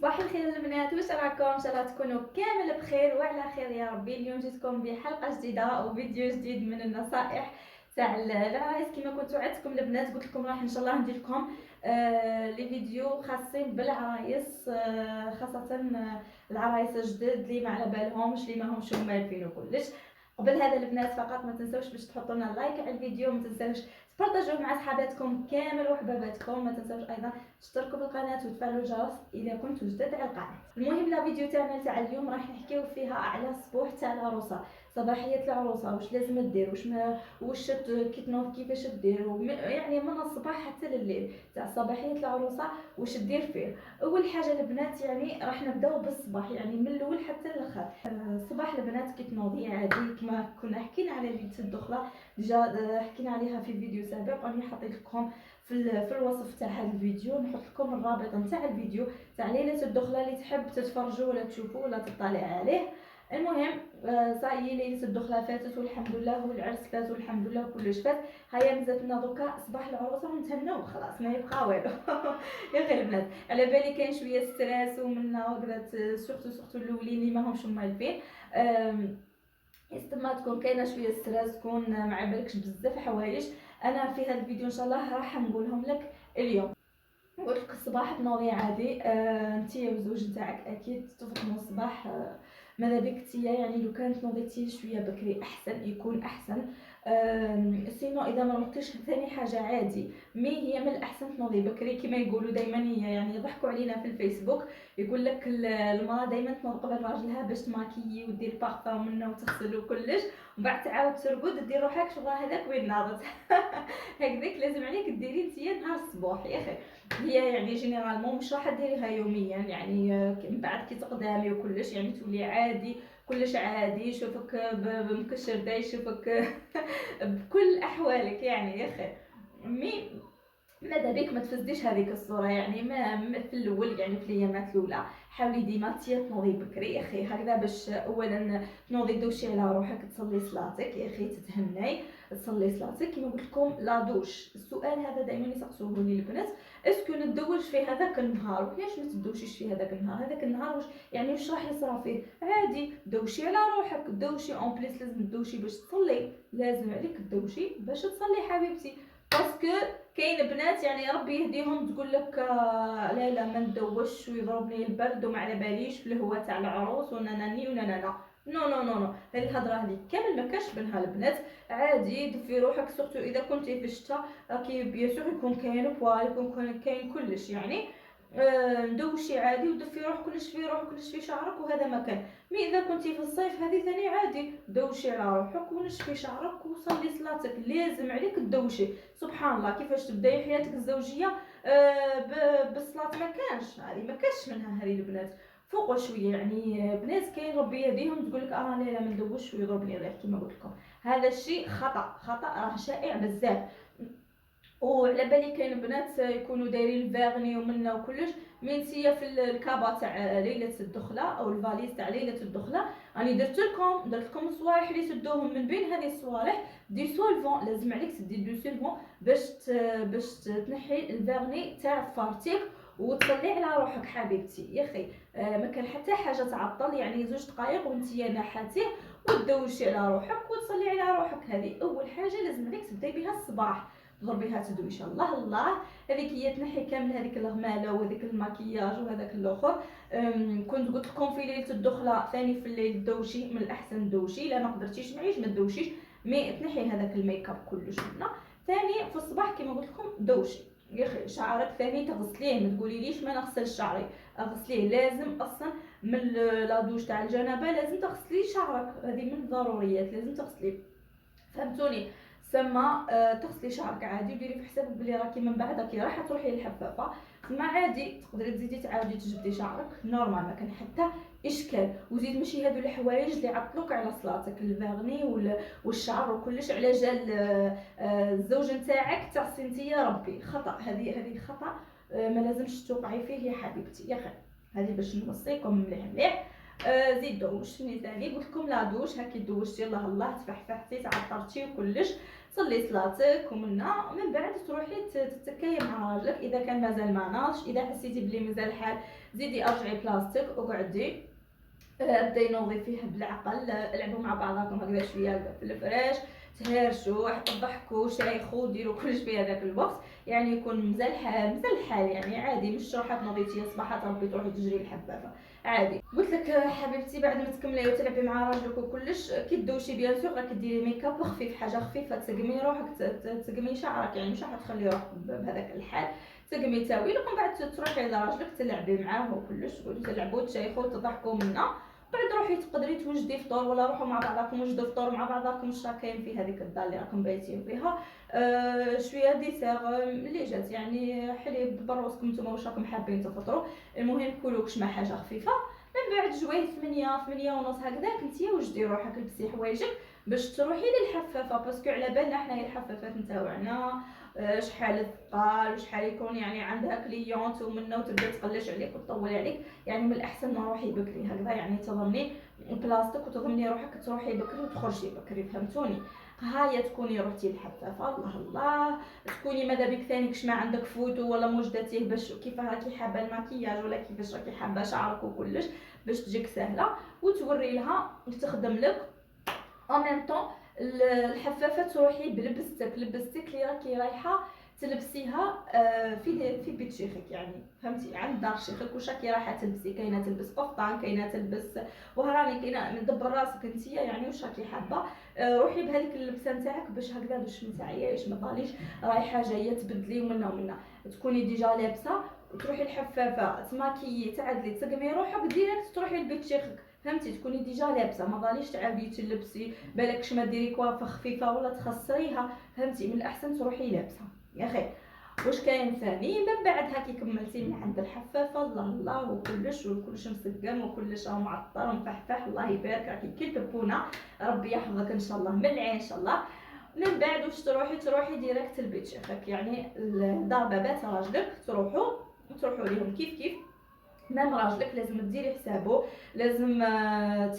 صباح الخير البنات، واش راكم؟ ان شاء الله تكونوا كامل بخير وعلى خير يا ربي. اليوم جيتكم بحلقه جديده وفيديو جديد من النصائح تاع العرايس. كما كنت وعدتكم البنات قلت لكم راح ان شاء الله ندير لكم لي فيديو خاصين بالعرايس، خاصه العرايس الجدد اللي ما على بالهمش، اللي ما همش مالفين وكلش. قبل هذا البنات فقط ما تنسوش باش تحطوا لنا لايك على الفيديو، ما تنسوش تبارطاجوه مع صحاباتكم كامل وحباباتكم، ما تنسوش ايضا تشتركوا في القناه وتفعلوا الجرس اذا كنتوا جداد على القناه. المهم لا فيديو تاعنا تاع اليوم راح نحكيو فيها على الصبوح تاع العروسه، صباحيه العروسه، واش لازم دير، واش كي تنوض كيفاش دير، يعني من الصباح حتى لليل تاع صباحيه العروسه واش دير فيه. اول حاجه البنات يعني راح نبداو بالصباح، يعني من الاول حتى الاخر. الصباح البنات كي تنوضي عادي كما كنا حكينا على ليله الدخله، ديجا حكينا عليها في فيديو سابق، راني حطيت لكم في الوصف تاع هذا الفيديو، نحط لكم الرابط نتاع الفيديو تاع ليله الدخله اللي تحب تتفرجوا ولا تشوفوا ولا تطلع عليه. المهم صايي ليله الدخله فاتت والحمد لله، والعرس فات والحمد لله، وكلش فات. هيا مزاتنا دوكا صباح العروسه ونتهناو خلاص ما يبقى والو. يا اخي البنات على بالي كاين شويه ستريس ومنا وقدرت سورتو الاولين اللي ما همش مالفين، استما تكون كاينه شويه ستريس، تكون مع بالكش بزاف حوايج. انا في هذا الفيديو ان شاء الله راح نقولهم لك اليوم. قلت لك الصباح تنوضي عادي، انت والزوج نتاعك اكيد تفطنوا الصباح، ماذا بك تيا يعني لو كانت نوضيتي شويه بكري احسن يكون احسن. سينو اذا ما نوضتيش ثاني حاجه عادي، مي هي من الاحسن تنوضي بكري كما يقولوا دائما. هي يعني يضحكوا علينا في الفيسبوك، يقول لك المراه دائما تنوض قبل راجلها باش تماكيي ودير بارفان منه وتغسل وكلش، ومن بعد تعاود ترقد دير روحك شغل هذاك وين ناضت. هكذاك لازم عليك ديري نتيا نهار الصباح يا اخي. هي يعني جينيرالمون مش راح ديريها يوميا، يعني من بعد كي تقدامي وكلش يعني تولي عادي، كلش عادي، يشوفك بمكشر دا، يشوفك بكل احوالك يعني يا اخي. مي ماذا بك ما تفسديش هذيك الصوره، يعني ما في الاول، يعني في الايامات الاولى حاولي ديما تنوضي بكري يا اخي، هكذا باش اولا تنوضي دوشي على روحك، تصلي صلاتك يا اخي، تتهني تصلي صلاتك. كما قلت لكم لا دوش، السؤال هذا دائما يسقسوه لي البنات، اسكو ندوش في هذاك النهار؟ وعلاش ما تدوشيش في هذاك النهار؟ هذاك النهار واش يعني واش راح يصرى فيه؟ عادي دوشي على روحك، دوشي اون بليس، لازم تدوشي باش تصلي، لازم عليك تدوشي باش تصلي حبيبتي. باسكو كاين بنات يعني ربي يهديهم تقول لك لا لا ما ندوش ويضربني البرد وما على باليش في الهوا تاع العروس وناناني ونانانا. نو نو نو نو، هذه الهضره هذه كامل ما كاش بينها البنات. عادي دفي روحك، سورتو اذا كنتي في الشتاء كي بيان سور يكون كاين بوال، يكون كاين كلش يعني. ندوشي عادي ودفي روحك، كلش في روحك كلش في شعرك وهذا مكان. مي اذا كنتي في الصيف هذه ثاني عادي، دوشي على روحك ونشفي شعرك وصلي صلاتك، لازم عليك تدوشي. سبحان الله كيفاش تبداي حياتك الزوجيه بالصلاه؟ ما كانش، هذه ما كانش منها هذه البنات. فوقوا شويه يعني بنات كاين ربي يهديهم تقول لك لا لا ما ندوش ويضربني الريح. كما قلت لكم هذا الشيء خطا، خطا راه شائع بزاف. وعلى بالي كاين بنات يكونوا دايرين الفيرني ومنا وكلش، مي نسيه في الكابا تاع ليله الدخله او الفاليز تاع ليله الدخله راني درت لكم الصوالح اللي تدوهم من بين هذه الصوالح دي سولفون، لازم عليك تدي دو سولفون باش تنحي الفيرني تاع فارتيك وتصلي على روحك حبيبتي يا اخي. ما كان حتى حاجه تعطل، يعني 2 دقائق وانتي نحاتيه وتدوشي على روحك وتصلي على روحك. هذه اول حاجه لازم عليك تبداي بها الصباح، تضربيها تدويشه. الله الله هذيك هي تنحي كامل هذيك الغماله وهذيك المكياج وهذاك الاخر. كنت قلت لكم في ليله الدخله ثاني في الليل دوشي، من الاحسن دوشي، لا ما قدرتيش معيش ما دوشيش، مي تنحي هذاك الميك اب كلش منا. ثاني في الصباح كما قلت لكم دوشي يا اخي، شعرك ثاني تغسليه، ما تقوليليش ما نغسل شعري، اغسليه لازم اصلا من لا دوش تاع الجنابه لازم تغسلي شعرك، هذه من الضروريات لازم تغسليه، فهمتوني؟ سما تغسلي شعرك عادي وديري في حسابك بلي راكي من بعد راكي رايحه تروحي للحفافه، سما عادي تقدري تزيدي تعاودي تجبدي شعرك نورمال، ما كان حتى اشكال. وزيد ماشي هادو الحوايج اللي يعطلوك على صلاتك، الفيرني والشعر وكلش على جال الزوج نتاعك تعصي نتيا ربي، خطا، هذه خطا، ما لازمش توقعي فيه يا حبيبتي يا اخي. هذه باش نوصيكم مليح مليح. زيد دوش ثاني قلت لكم لا دوش، هاكي دوشتي الله الله تفحفحتي تعطرتي وكلش، تصلي صلاتك ومن بعد تروحي تتكاي مع راجلك. اذا كان مازال ما ناضش، اذا حسيتي بلي مازال الحال، زيدي ارجعي بلاصتك وقعدي، بداي نوضي فيه بالعقل. لعبوا مع بعضكم هكذا شويه في الفراش، تهرشوا، حتى تضحكوا، شيخوا، ديروا كلش في هذاك الوقت. يعني يكون مزال الحال يعني عادي، مش روحك نوضيتي صباحا تربي تروحي تجري الحبابه عادي. قلت لك حبيبتي بعد ما تكملي وتلعبي مع راجلك وكلش، كي تدوشي بيان سور راك ديري ميكاب خفيف، حاجه خفيفه، تسقمي روحك، تسقمي شعرك، يعني مش راح تخلي روحك بهذاك الحال، تسقمي تاويل، ومن بعد تروحي لراجلك تلعبي معاه وكلش، وتلعبوا تشيخوا تضحكوا منه. بعد روحي تقدري توجدي فطور، ولا روحوا مع بعضكم وجدوا فطور مع بعضكم، واش راه كاين في هذيك الدار اللي راكم بايتين فيها. شويه ديسير اللي جات، يعني حليب بروسكم نتوما واش راكم حابين تفطروا. المهم كلوا كشما حاجه خفيفه. من بعد جويه 8 ونص هكذاك نتيا وجدي روحك، لبسي حوايجك باش تروحي للحفافه، باسكو على بالنا حنايا الحفافات نتاوعنا شحال ثقال وشحال يكون يعني عندها كليونت ومنه، وتبدا تقلش عليك وتطول عليك. يعني من الاحسن ما روحي بكري هكذا، يعني تضمني بلاصتك وتضمني روحك تروحي بكري وتخرجي بكري، فهمتوني؟ هيا تكوني روحتي الحفافه، الله الله، تكوني ماذا بك ثاني كش ما عندك فوتو ولا موجدتيه باش كيف راكي حابه الماكياج ولا كيفاش راكي حابه شعرك وكلش باش تجيك سهله، وتوري لها تخدم لك en même temps. الحفافه تروحي بلبستك، لبستك اللي راكي رايحه تلبسيها في بيت شيخك، يعني فهمتي، عند دار شيخك واش راكي رايحه تلبسي. كاينه تلبس قفطان، كاينه تلبس وهراني، كاينه مدبر راسك نتيا، يعني واش راكي حابه. روحي بهذيك اللبسه نتاعك باش هكذا باش متعياش ما طاليش رايحه جايه تبدلي ومنها تكوني ديجا لابسه، وتروحي الحفافه تماكيي تعدلي تسقمي روحك ديريكت تروحي لبيت شيخك، فهمتي، تكوني ديجا لابسه ما ضاليش تعاودي تلبسي بالكش ما ديري كوافه خفيفه ولا تخسريها، فهمتي، من الاحسن تروحي لابسه يا اخي. واش كاين ثاني من بعد هاكي كملتي من عند الحفافه، الله الله، وكلش مسقم وكلش راه معطر ومفحفح، الله يبارك، راكي كي الببونه، ربي يحفظك ان شاء الله من العين ان شاء الله. من بعد واش تروحي ديريكت لبيت شيخك، يعني دار بابات راجلك، تروحوا ليهم كيف مام راجلك لازم تديري حسابه، لازم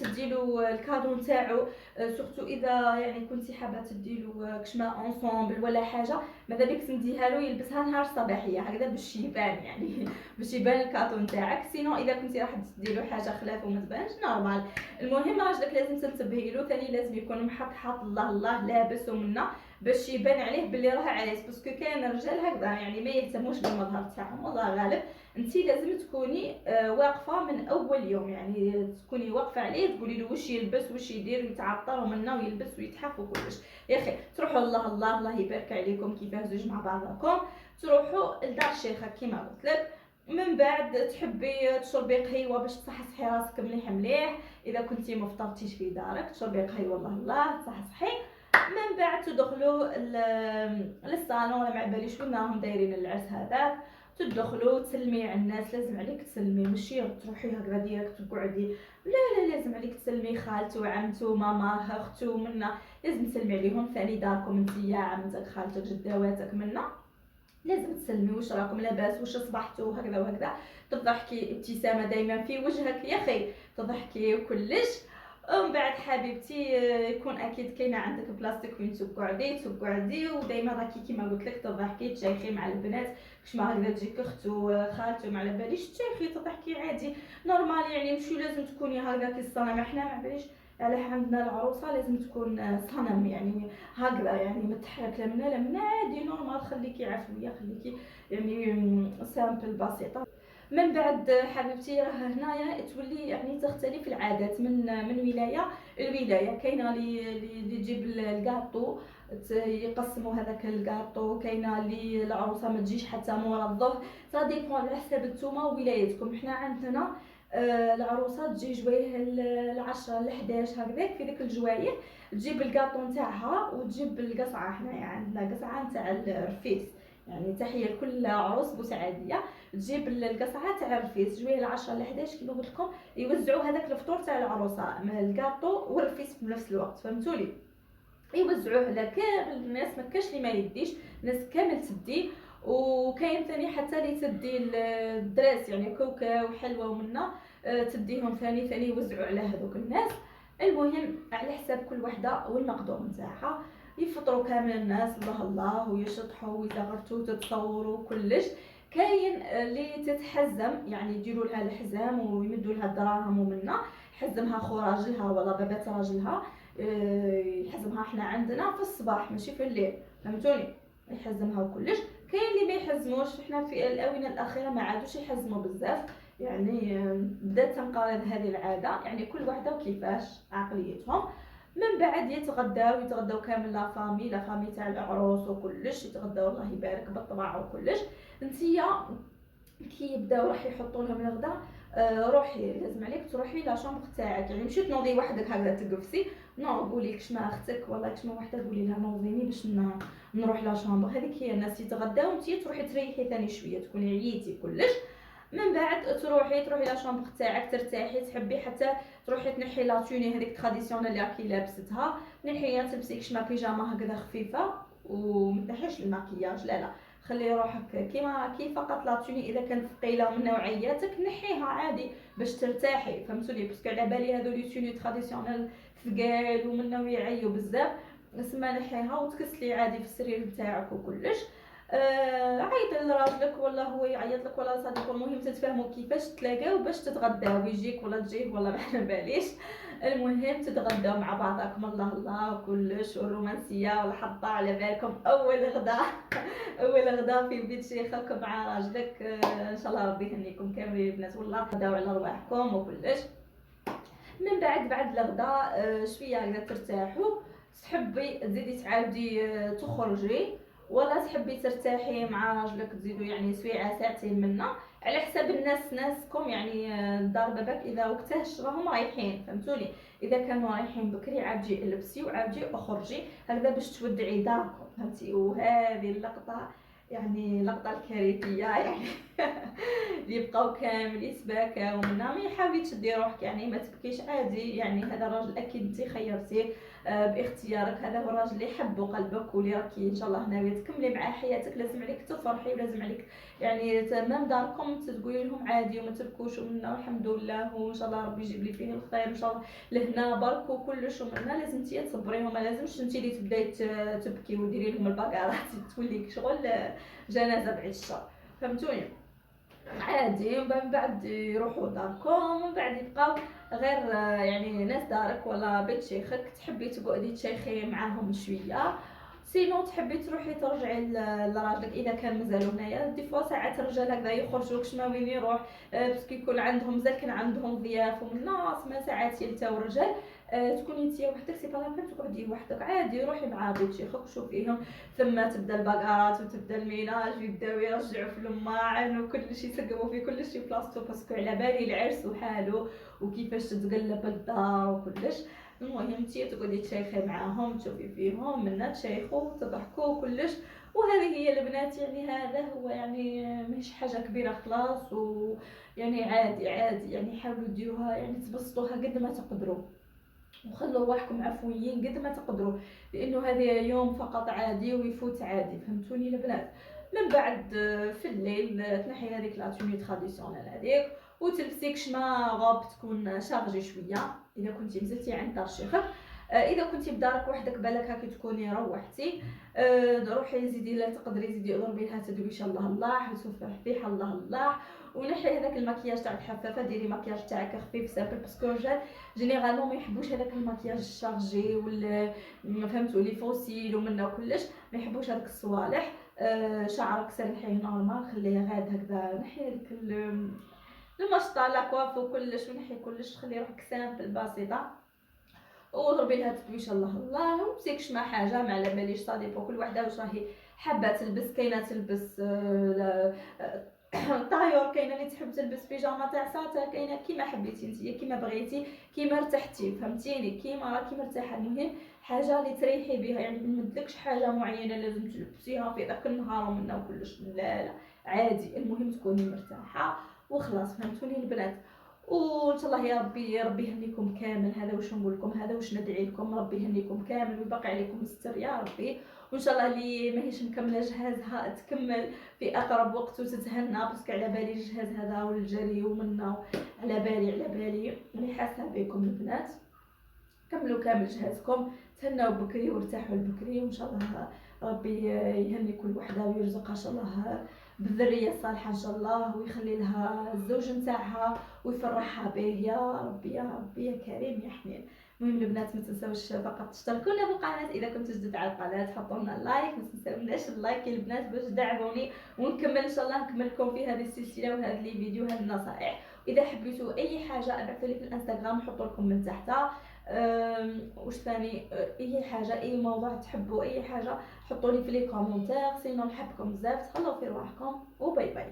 تديلو الكادو نتاعو، سورتو اذا يعني كنتي حابه تديلو كشما اونصومبل ولا حاجه، ماذا بك تنديها له يلبسها نهار الصباحيه هكذا باش يبان، يعني باش يبان الكادو نتاعك. سينو اذا كنتي راح تديلو حاجه خلاف وما تبانش نورمال. المهم راجلك لازم تنتبهي له، ثاني لازم يكون حاط الله الله لابس ومنا باش يبان عليه باللي راه عريس، باسكو كاين رجال هكذا يعني ما يهتموش بالمظهر تاعهم، والله غالب انتي لازم تكوني واقفه من اول يوم، يعني تكوني واقفه عليه تقولي له واش يلبس واش يدير ويتعطر ومنا ويلبس ويتحف وكلش. يا اخي تروحوا الله الله الله يبارك عليكم كيفاه زوج مع بعضكم، تروحوا لدار شيخك كيما قلت لك. من بعد تحبي تشربي قهيوه باش تصحصحي راسك مليح مليح، اذا كنتي ما فطرتيش في دارك تشربي قهيوه الله الله تصحصحي. من بعد تدخلوا للصالون، ولا ما باليش وين راهم دايرين العرس هذاك، تدخلوا تسلمي على الناس، لازم عليك تسلمي، ماشي تروحي هكذا ديريكت تقعدي، لا لازم عليك تسلمي خالته عمته ماما اختو منا، لازم تسلمي عليهم. ثاني داركم نتيا عمتك خالتك جداواتك منا، لازم تسلمي واش راكم لاباس واش صبحتوا هكذا وهكذا، تضحكي ابتسامه دائما في وجهك يا اخي، تضحكي وكلش. ومن بعد حبيبتي يكون اكيد كاينه عندك بلاصتك وين تقعدي ودائما راكي كيما قلت لك تضحكي تشيخي مع البنات، كش ما هكذا تجيك اختو خالته ما على باليش تشيخي تضحكي عادي نورمال، يعني مش لازم تكوني هكذا الصنم، احنا ما باليش على عندنا العروسه لازم تكون صنم، يعني هكذا يعني متحرك لمنا عادي نورمال، خليكي عفويه خليكي يعني سامبل بسيطه. من بعد حبيبتي راه هنايا تولي يعني تختلف العادات من ولايه لولايه، كاينه اللي تجيب الكاطو يقسموا هذاك الكاطو، كاينه اللي العروسه ما تجيش حتى مورا الظهر، سا ديبون على حساب نتوما وولايتكم. حنا عندنا العروسه تجي جوايه العشرة ل11 هكذاك، في ديك الجوايه تجيب الكاطو نتاعها وتجيب القصعه، حنايا عندنا قصعه نتاع الرفيس، يعني تحيه لكل عروس بوسعاديه، تجيب القصعه تاع الرفيس جويه 10 ل 11 كيما قلت لكم، يوزعوا هذاك الفطور تاع العروسه من الكاطو والرفيس في نفس الوقت، فهمتولي، يوزعوه على كامل الناس، ما كاش اللي ما يديش، الناس كامل تدي. وكاين ثاني حتى اللي تدي الدراس، يعني كوكا وحلوى ومنا تديهم ثاني يوزعوا على هذوك الناس. المهم على حساب كل وحده والمقدور نتاعها. يفطروا كامل الناس الله الله ويشطحوا ويزغرتوا وتتصوروا كلش. كاين اللي تتحزم، يعني يديروا لها الحزام ويمدوا لها الدراهم ومنا يحزمها خو راجلها ولا بابات راجلها، يحزمها حنا عندنا في الصباح ماشي في الليل، فهمتوني، يحزمها وكلش. كاين اللي ما يحزموش، حنا في الاونه الاخيره ما عادوش يحزموا بزاف، يعني بدات تنقرض هذه العاده، يعني كل وحده وكيفاش عقليتهم. من بعد يتغداو كامل لا فامي تاع العروس وكلش، يتغداو الله يبارك بالطباع وكلش. نتيا كي يبداو راح يحطوا لهم الغداء، روحي لازم عليك تروحي لا شامبر تاعك، يعني مشيت تنوضي وحدك هكذا تقفسي، نو قولي كشما اختك ولا كشما وحده تقولي لها نوضيني باش نروح لا شامبر. هذيك هي الناس يتغداو وانتي تروحي تريحي ثاني شويه، تكوني عييتي كلش. من بعد تروحي لا شامبر تاعك ترتاحي، تحبي حتى تروحي تنحي لا توني هذيك تراديسيونيل اللي راكي لابستها، نحيها تلبسي كشما بيجاما هكذا خفيفه ومتنحيش الماكياج، لا خلي روحك كي فقط لا توني اذا كانت ثقيله من نوعياتك نحيها عادي باش ترتاحي، فهمتوني، باسكو على بالي هذو لي توني تراديسيونيل ثقال ومن نوع يعيو بزاف، نسمى نحيها وتكسلي عادي في السرير نتاعك وكلش. عيط لراجلك ولا هو يعيط لك ولا صديق، المهم تتفاهموا كيفاش تلاقاو باش تتغداو، يجيك ولا تجيه ولا ما على باليش، المهم تتغداو مع بعضكم الله الله وكلش، والرومانسيه والحطه على بالكم اول غدا اول غدا في بيت شيخك مع راجلك. ان شاء الله ربي يهنيكم كاملين البنات والله، غداو على رواحكم وكلش. من بعد الغداء شويه هكذا ترتاحوا، تحبي تزيدي تعاودي تخرجي ولا تحبي ترتاحي مع راجلك تزيدوا يعني سويعه ساعتين منا، على حساب ناسكم، يعني الدار باباك اذا وقتاش راهم رايحين، فهمتوني، اذا كانوا رايحين بكري عاودي البسي وعاودي اخرجي هكذا باش تودعي داركم، فهمتي. وهذه اللقطه يعني لقطه الكارثيه يعني اللي بقاو كامل يتباكاو منا، ما يحاولي تشدي روحك يعني ما تبكيش عادي، يعني هذا الراجل اكيد انت خيرتيه باختيارك، هذا هو الراجل اللي يحب قلبك واللي راكي ان شاء الله ناويه تكملي معاه حياتك، لازم عليك تفرحي ولازم عليك يعني تمام داركم تقولي لهم عادي وما تبكوش ومنا والحمد لله وان شاء الله ربي يجيب لي فيه الخير ان شاء الله لهنا برك وكلش، ومنا لازم انت تصبريهم، ما لازمش انت اللي تبداي تبكي وديري لهم الباكارات تولي شغل جنازه بعد الشر، فهمتوني. عادي ومن بعد يروحوا داركم، ومن بعد يبقاو غير يعني ناس دارك ولا بيت شيخك تحبي تقعدي تشيخي معاهم شويه، سينو تحبي تروحي ترجعي لراجلك اذا كان مازالو هنايا. دي فوا ساعات الرجال هكذا يخرجوا كشما وين يروح باسكو يكون عندهم مازال كان عندهم ضياف ومن الناس ما ساعات يلتاو الرجال، تكوني انت وحدك سي با بين تقعدي وحدك عادي، روحي مع بيت شيخك وشوفيهم، ثم تبدا الباكارات وتبدا الميناج ويبداو يرجعوا في الماعن وكل شيء يسقموا في كل شيء بلاصتو، باسكو على بالي العرس وحاله وكيفاش تتقلب الدار وكلش. المهم انتي تقعدي تشيخي معاهم تشوفي فيهم منا تشيخوا تضحكوا كلش، وهذه هي البنات، يعني هذا هو يعني مش حاجه كبيره خلاص، ويعني عادي يعني حاولوا ديروها يعني تبسطوها قد ما تقدروا وخلوا روحكم عفويين قد ما تقدروا، لانه هذا يوم فقط عادي ويفوت عادي، فهمتوني البنات. من بعد في الليل تنحي هذيك لاتوني تراديسيونيل هذيك وتلبسي كشما غوب تكون شارجي شويه اذا كنتي نزلتي عند دار شيخك، اذا كنتي بدارك وحدك بالك هاكي تكوني روحتي، روحي زيدي لا تقدري زيدي اضربي لها تدويشه الله الله وتفرحي الله الله، ونحي هذاك المكياج تاع الحفافه، ديري مكياج تاعك خفيف سامبل باسكو الرجال جينيرالمون ما يحبوش هذاك المكياج الشارجي ولا فهمتوا لي فوسيل ومنا كلش، ما يحبوش هذاك الصوالح. شعرك سرحيه نورمال خليه غاد هكذا، نحي هذيك المشطه لا كواف وكلش ونحي كلش، خلي روحك سامبل بسيطه وضربي لها تدويشه الله الله، ومسيكش مع حاجه ما على باليش صادي كل وحده واش راهي حابه تلبس، كاينه تلبس طايور، كاينه اللي تحب تلبس بيجاما تاع ساتا، كاينه كيما حبيتي نتيا كيما بغيتي كيما ارتحتي، فهمتيني، كيما راكي مرتاحه، المهم حاجه اللي تريحي بها، يعني ما نمدلكش حاجه معينه لازم تلبسيها في ذاك النهار ومنا وكلش، لا عادي، المهم تكوني مرتاحه وخلاص، فهمتوني البنات. وان شاء الله يا ربي يهنيكم كامل، هذا واش نقول لكم، هذا واش ندعي لكم، ربي يهنيكم كامل ويبقي عليكم الستر يا ربي، وان شاء الله اللي ماهيش مكمله جهازها تكمل في اقرب وقت وتتهنى، باسكو على بالي الجهاز هذا والجري ومنا على بالي اللي حاسه بكم البنات. كملوا كامل جهازكم، تهناو بكري وارتاحوا البكري، وان شاء الله ربي يهني كل وحده ويرزقها ان شاء الله بالذريه الصالحه ان شاء الله، ويخلي لها الزوج نتاعها ويفرحها به يا ربي يا ربي يا كريم يا حنين. المهم البنات ما تنساوش فقط تشتركونا في القناه اذا كنتوا جدد على القناه، حطوا لنا لايك، ما تنساوناش اللايك يا البنات باش تدعموني ونكمل ان شاء الله، نكمل لكم في هذه السلسله وهذا لي فيديو هذه النصائح. واذا حبيتوا اي حاجه ابعثوا لي في الانستغرام، حطوا لكم من تحت واش ثاني اي حاجه اي موضوع تحبوا اي حاجه حطوا لي في لي كومونتير، سينو نحبكم بزاف، تهلاو في رواحكم وباي باي.